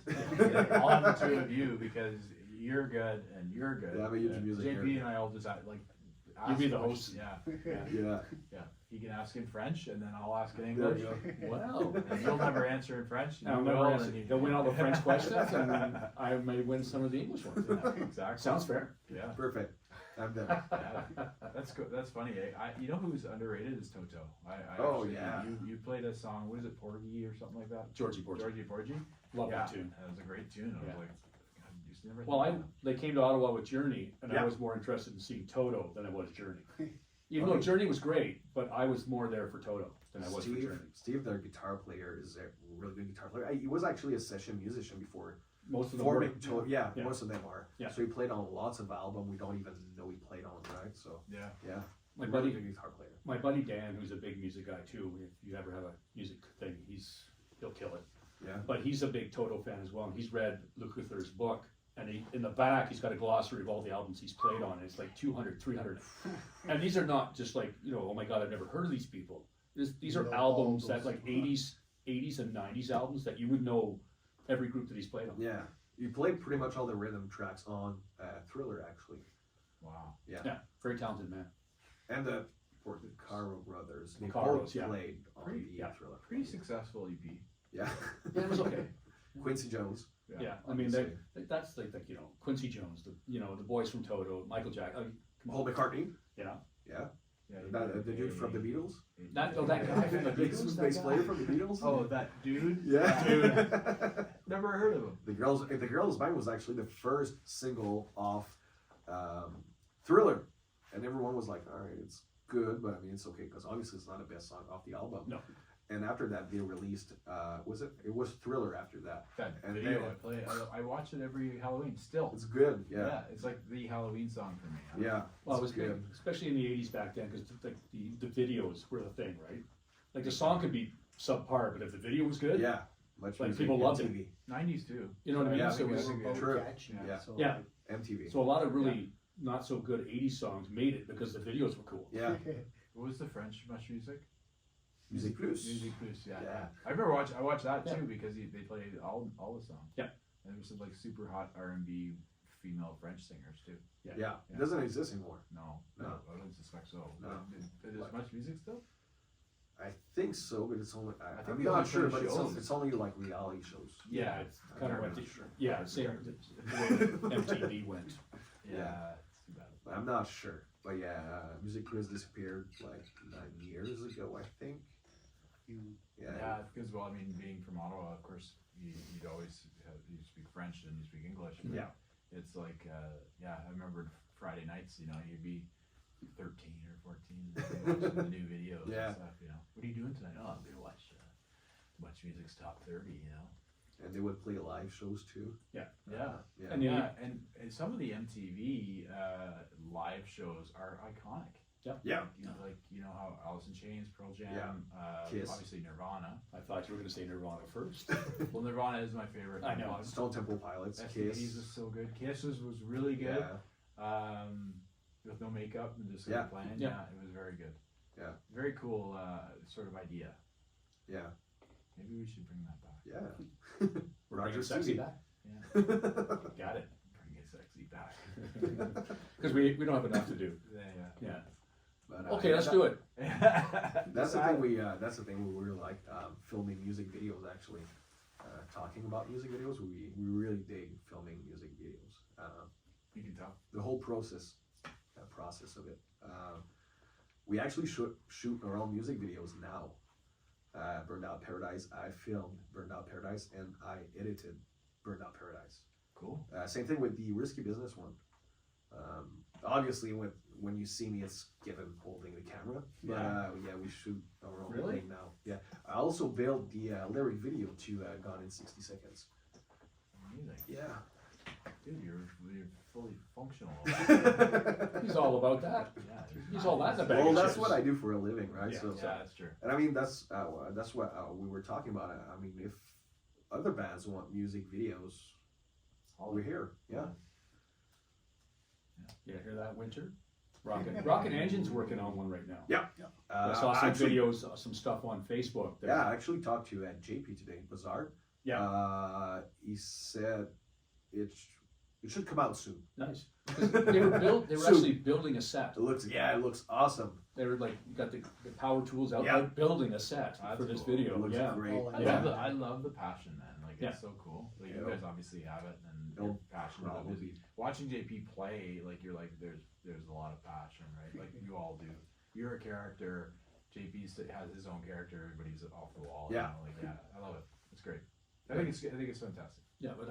All of the two of you, because you're good and you're good. Yeah, I'm a huge music JP nerd. and I all just ask You be the questions. host. Yeah. Yeah. Yeah. He can ask in French and then I'll ask in There English. you go. Wow. And you'll never answer in French. I'll You never will, answer. and you- He'll win all the French questions, and I may win some of the English ones. Yeah, exactly. Sounds fair. Yeah. Perfect. I'm done. Yeah, that's good. That's funny. You know who's underrated is Toto. Oh, actually- yeah. You played a song. What is it, Porgy or something like that? Georgie Porgy. Porgy. Love Yeah, that tune. that was a great tune. I was Yeah. like, God, you just never. Well, thought of they came to Ottawa with Journey, and Yeah. I was more interested in seeing Toto than I was Journey. Even though Journey was great, but I was more there for Toto than I was for Journey. Steve, their guitar player, is a really good guitar player. He was actually a session musician before Most of them forming were. Toto. Yeah. Most of them are. Yeah. So he played on lots of albums we don't even know he played on, right? So Yeah. yeah, My really buddy, good guitar player. my buddy Dan, who's a big music guy too. If you ever have a music thing, he'll kill it. Yeah. But he's a big Toto fan as well, and he's read Lukather's book. And in the back, he's got a glossary of all the albums he's played on. And it's like 200, 300. And these are not just like, oh my God, I've never heard of these people. These are No, albums all that those- like 80s and 90s albums that you would know every group that he's played on. Yeah. You played pretty much all the rhythm tracks on Thriller, actually. Wow. Yeah, very talented man. And the Caro brothers. They Caros, both yeah. played on Pretty- the yeah. Thriller. Pretty successful EP. Yeah. Yeah, it was okay. Quincy Jones. Yeah, I mean, that's like Quincy Jones, the boys from Toto, Michael Jackson. Paul McCartney. Yeah. Yeah. Yeah. The dude from the Beatles. That guy from the Beatles. The bass player from the Beatles. Oh, that dude. Yeah. Dude. Never heard of him. The Girls Band was actually the first single off Thriller, and everyone was like, "All right, it's good, but I mean, it's okay because obviously it's not the best song off the album." No. and after that they released it was Thriller after that. That And video then- I play, I watch it every Halloween still. It's good, yeah. It's like the Halloween song for me. Yeah. Well, it it's was good, especially in the '80s back then, because the videos were the thing, right? Like the song could be subpar, but if the video was good, Yeah, much Like, music, people loved it. MTV. 90s too. you know what I mean. Yeah, So, it was, think Both True. catchy, Yeah. so, Yeah. MTV. so a lot of really not so good '80s songs made it because the videos were cool. Yeah, What was the French Much Music? Music Plus. Music Plus, yeah. Yeah. I remember I watched that Yeah. too because they played all the songs. Yeah. And there was some like super hot R&B female French singers too. Yeah, Yeah. it doesn't exist anymore. No, No. I wouldn't suspect so. No. There's Much Music still? I think so, but it's only. I think I'm they not only sure, play but shows. it's only like reality shows. Yeah, it's kind of I'm what not the, sure. yeah, same the way MTV went. Yeah. It's too bad. I'm not sure, but yeah, Music Plus disappeared like 9 years ago, I think. Yeah. Yeah, because well, I mean, being from Ottawa, of course, you'd always you speak French and you speak English. And Yeah. It's like, I remember Friday nights. You'd be 13 or 14, watching the new videos Yeah. and stuff. What are you doing tonight? Oh, I'm gonna watch Much Music's Top 30. And they would play live shows too. Yeah. Yeah. And you- and some of the MTV live shows are iconic. Yeah. How Alice in Chains, Pearl Jam, Yeah. Kiss. obviously Nirvana. I thought you were going to say Nirvana first. Well, Nirvana is my favorite. I know. Stone Temple Pilots, STDs Kiss. was so good. Kiss was really good. Yeah. With no makeup and just Yeah. playing. Yeah. Yeah, it was very good. Yeah. Very cool sort of idea. Yeah. Maybe we should bring that back. Yeah. We're Roger bringing sexy Stevie. back. Yeah. Got it. Bring it sexy back. Because we don't have enough to do. Yeah. Yeah. But, Okay, let's do it. That's the thing that's the thing we really like filming music videos actually. Talking about music videos, we really dig filming music videos. You can tell. The whole process of it. We actually shoot our own music videos now. Burned Out Paradise, I filmed Burned Out Paradise and I edited Burned Out Paradise. Cool. Same thing with the Risky Business one. Obviously, when you see me, it's given holding the camera. But we shoot our own Really? thing now. Yeah, I also built the lyric video to Gone in 60 Seconds. Amazing. Yeah. Dude, you're fully functional. He's all about that. Yeah. He's all that in the bag. Well, of that's chips. what I do for a living, right? Yeah. So, Yeah, that's true. and I mean that's what we were talking about. I mean, if other bands want music videos, we're here. Yeah. Yeah, hear that, Winter? Rocket Engine's working on one right now. Yeah. I saw some actually, videos, some stuff on Facebook. that- Yeah, I actually talked to JP today, Bizarre. Yeah. He said it should come out soon. Nice. 'Cause They were So- actually building a set. It looks awesome. They were like got the power tools out, Yeah. out building a set That's for this cool. video. It looks Yeah. great. Oh, Yeah. I love the passion, man. Like Yeah. it's so cool. Like you Yeah. guys obviously have it, and No you're passionate about problem. music. Watching JP play, like you're like, there's a lot of passion, right? Like you all do. You're a character. JP has his own character. Everybody's off the wall. Yeah. I love it. It's great. I think it's fantastic. Yeah, but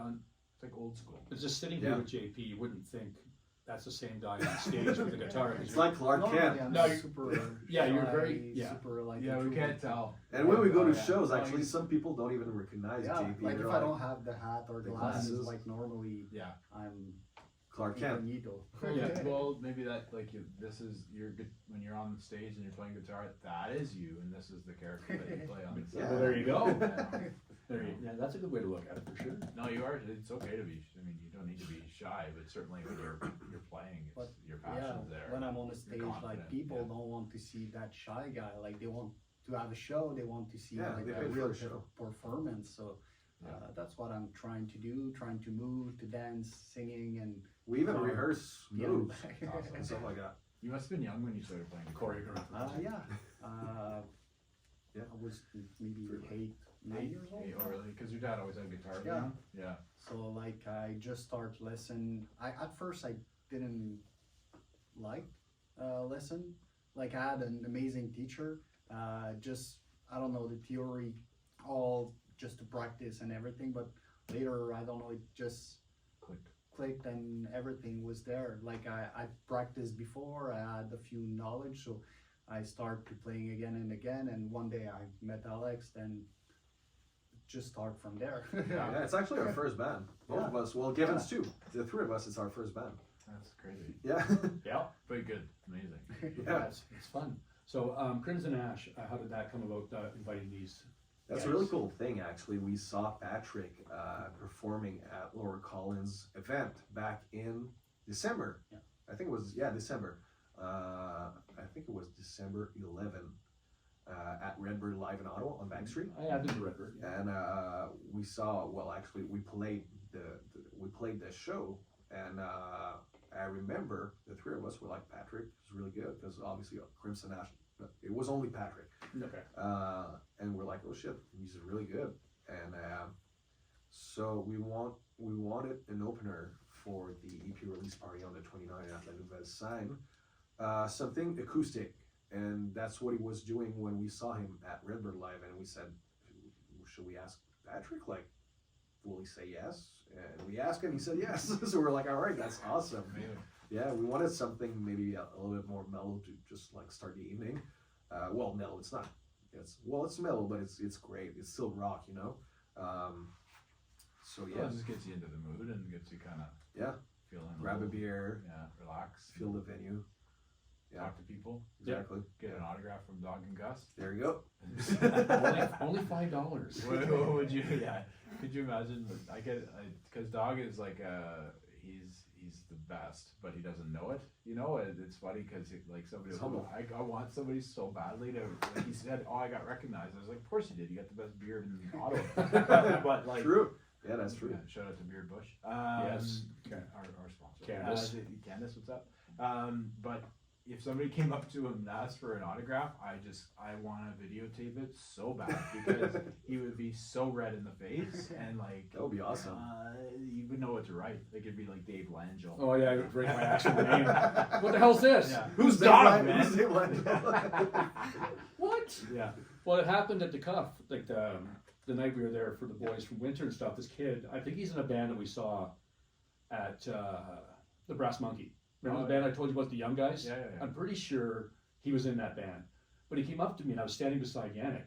It's like old school. but just sitting Yeah. here with JP, you wouldn't think that's the same guy on stage with the guitar. 'cause It's you're- like Clark Kent. No, you're- super. Yeah, you're shy, very- yeah. Super like. Yeah, we introvert. can't tell. And when we go to Oh, yeah. shows, Oh, actually, he's- some people don't even recognize Yeah, JP. like if They're I don't have the hat or the glasses, glasses. like normally Yeah. I'm Clark Kent. incognito. Yeah. Well, maybe that this is your when you're on stage and you're playing guitar. That is you, and this is the character that you play on the stage. Yeah. Well, there you go. Yeah. Yeah, that's a good way to look at it for sure. No, you are. It's okay to be. I mean, you don't need to be shy, but certainly when you're playing, But, your Yeah, passion's there. when I'm on the stage, like confident, people yeah. don't want to see that shy guy. Like they want to have a show. They want to see Yeah, like they a pay for real a show. performance. So Yeah. that's what I'm trying to do. Trying to move, to dance, singing, and We even Oh. rehearse Yeah. moves Awesome. and stuff like that. You must have been young when you started playing guitar. Choreographer. yeah. Yeah. I was maybe 8-9 years old. Oh, really? Because your dad always had guitars. Yeah. around? Yeah. So like I just start lesson. At first I didn't like lesson. Like I had an amazing teacher. Just I don't know the theory, all just to practice and everything. But later I don't know, it just clicked and everything was there. Like I practiced before. I had a few knowledge. So I started to playing again and again, and one day I met Alex, then just start from there. Yeah, it's actually our first band. Both of us. Well, Gavin's too. The three of us, it's our first band. That's crazy. Yeah. Yeah. But good. Amazing. Yeah. It's fun. So Crimson Ash, how did that come about? Inviting these. That's a really cool thing, actually. We saw Patrick performing at Laura Collins' event back in December. Yeah. I think it was, December. I think it was December 11 at Redbird Live in Ottawa on Bank Street. I had to do Redbird. Yeah. And we saw, well, actually, we played the show, and I remember the three of us were like, Patrick is really good, because obviously Crimson Ash, it was only Patrick. Okay. And we're like, oh shit, he's really good. And so we wanted an opener for the EP release party on the 29th at La Nouvelle Scène, something acoustic. And that's what he was doing when we saw him at Redbird Live, and we said, should we ask Patrick, like, will he say yes? And we asked him, he said yes. So we're like, all right, that's awesome. Amazing. Yeah, we wanted something maybe a little bit more mellow to just like start the evening. Well, mellow, it's not. It's mellow, but it's great. It's still rock, you know. So Well, yeah, it just gets you into the mood and gets you kind of feeling. grab a beer, Relax. feel the venue. Yeah. Talk to people. Exactly. Get an autograph from Dawg and Gus. There you go. only $5. What would you? Yeah. Could you imagine? Because Dawg is like he's the best, but he doesn't know it. You know, it's funny because like somebody It's was, humble. I want somebody so badly to. Like he said, "Oh, I got recognized." I was like, "Of course you did. You got the best beard in Ottawa." But like, True. Yeah, that's true. yeah, shout out to Beard Bush. Yes. Our sponsor. Candace. Candace, what's up? But if somebody came up to him and asked for an autograph, I want to videotape it so bad because he would be so red in the face and like That would be awesome. you would know what to write. Like it'd be like Dave Langell. Oh yeah, I would write my actual name. What the hell's this? Yeah. Who's Dawg, Dawg, man? Who's Dave Langell? What? Yeah. Well, it happened at the Cuff, like the night we were there for the boys from Winter and stuff. This kid, I think he's in a band that we saw at the Brass Monkey. Remember the band I told you about, the young guys? Yeah. I'm pretty sure he was in that band. But he came up to me and I was standing beside Yannick,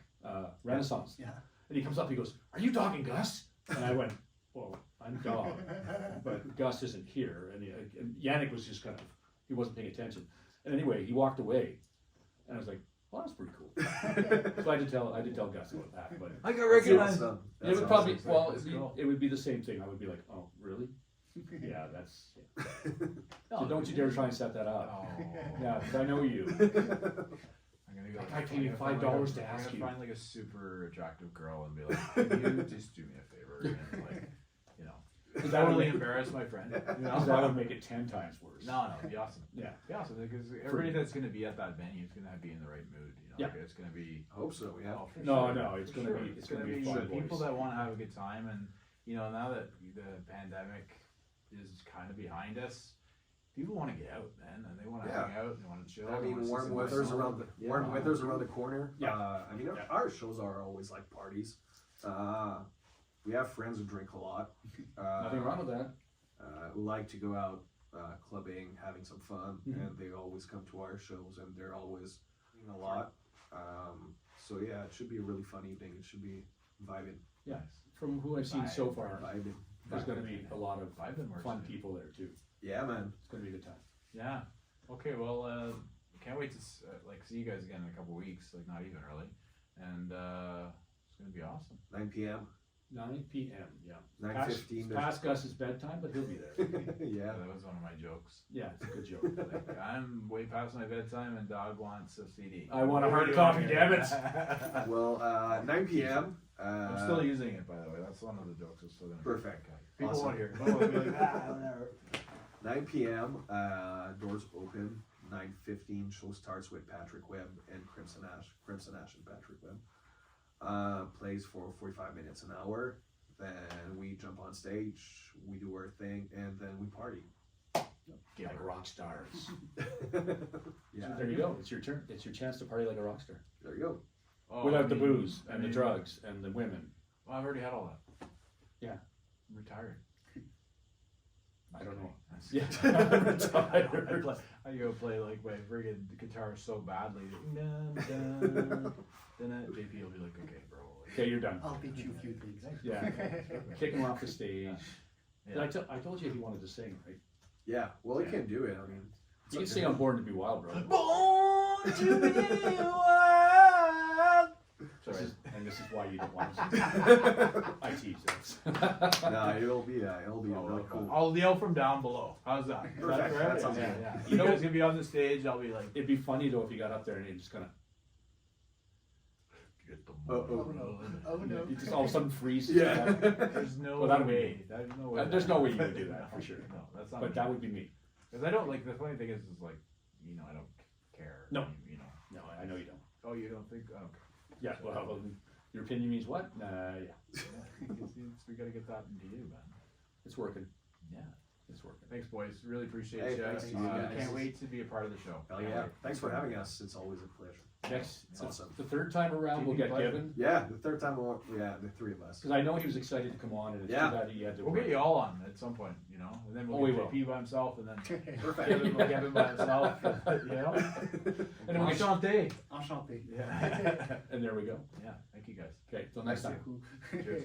Renaissance. Yeah. And he comes up, he goes, "Are you Dawg and Gus?" And I went, "Well, I'm Dawg, but Gus isn't here." And Yannick was just he wasn't paying attention. And anyway, he walked away. And I was like, well, that's pretty cool. So I did tell Gus about that. But I got That's recognized. awesome. it That's would probably, awesome. well, That's cool. it would be the same thing. I would be like, "Oh, really?" Yeah, that's. Yeah. No, So don't you dare try and set that up. Oh. Yeah, 'cause I know you. I'm gonna go. That guy paid me $5 to ask I'm you. gonna find like a super attractive girl and be like, "Can you just do me a favor and like, you know, Because that would totally make- embarrass my friend." You Because know? that would make it 10 times worse. No, it'd be awesome. Yeah. It'd be awesome because everybody that's gonna be at that venue is gonna be in the right mood. You know, Yeah. like it's gonna be. I hope so, yeah. Oh, for No, sure. no, it's For gonna sure. be- it's gonna be the fun, people boys. that want to have a good time, and you know, now that the pandemic is kind of behind us, people want to get out, man, and they want to Yeah. hang out, and they want to chill. I they mean, wanna see warm some weather's sun. around the Yeah. warm weather's around the corner. Yeah. I mean, Yeah. our shows are always like parties. We have friends who drink a lot. Nothing wrong with that. Who like to go out clubbing, having some fun, Mhm. and they always come to our shows, and they're always a lot. So yeah, it should be a really fun evening. It should be vibing, Yeah. From who I've seen so far, vibing. there's gonna be a lot of I've been working. fun people there too. Yeah, man. It's gonna be a good time. Yeah. Okay. Well, can't wait to like see you guys again in a couple weeks. Like not even really, and it's gonna be awesome. 9 p.m. 9 p.m. Yeah. 9:15. Past Gus's bedtime, but he'll be there. Yeah. That was one of my jokes. Yeah, it's a good joke. Like, I'm way past my bedtime, and Dawg wants a CD. I want a What are hard you copy, doing damn here? it. Well, 9 p.m. I'm still using it, by the way. That's one of the jokes. I'm still gonna. Perfect. Okay. People Awesome. won't hear. No one will be like, whatever. 9 p.m. Doors open. 9:15. Show starts with Patrick Webb and Crimson Ash. Crimson Ash and Patrick Webb. Plays for 45 minutes, an hour. Then we jump on stage. We do our thing, and then we party. Like rock stars. Yeah. So there you go. It's your turn. It's your chance to party like a rock star. There you go. Oh, Without I the mean- booze I and the mean, drugs and the women. Well, I've already had all that. Yeah. I'm retired. I don't know. That's- Yeah. I go play like my friggin' guitar so badly. Dun, dun, dun, JP will be like, okay, bro. Okay, you're done. I'll teach you a few things. Yeah. Kick him off the stage. Yeah. I told you he wanted to sing, right? Yeah, well, he can do it. I mean, You can sing on Born to Be Wild, bro. Born to be wild. And this is why you don't want to. I tease this. no, it'll be a really cool. I'll yell from down below. How's that? Is Perfect. that fair? That sounds yeah, good. yeah. You You know- guys gonna be on the stage. I'll be like, It'd be funny though if you got up there and you just kind of, get the Oh no. you just all of a sudden freeze. Yeah. There's no Well, that'd be way. me. There's no way. There's no way you would do that for sure. No, that's not. But that would be me. Because I don't like. The funny thing is like, I don't care. No. You know. No, I know you don't. Oh, you don't think? Oh, Yeah. Well, your opinion means what? Yeah. we gotta get that into you, man. It's working. Yeah. It's working. Thanks, boys. Really appreciate Hey, you. thanks to you guys. Can't wait to be a part of the show. Hell yeah! Thanks for having us. It's always a pleasure. Next, It's awesome. the third time around, we'll TV get pleasure. Kevin. Yeah, the third time. Yeah, the three of us. Because I know he was excited to come on, and it's Yeah. too bad he had to. We'll get you all on at some point, and then Oh, we'll we get will. JP by himself, and then Perfect. Kevin by himself, and then we'll get Shantae. Enchanté. Yeah. And there we go. Yeah. Thank you guys. Okay, till next time. Cheers.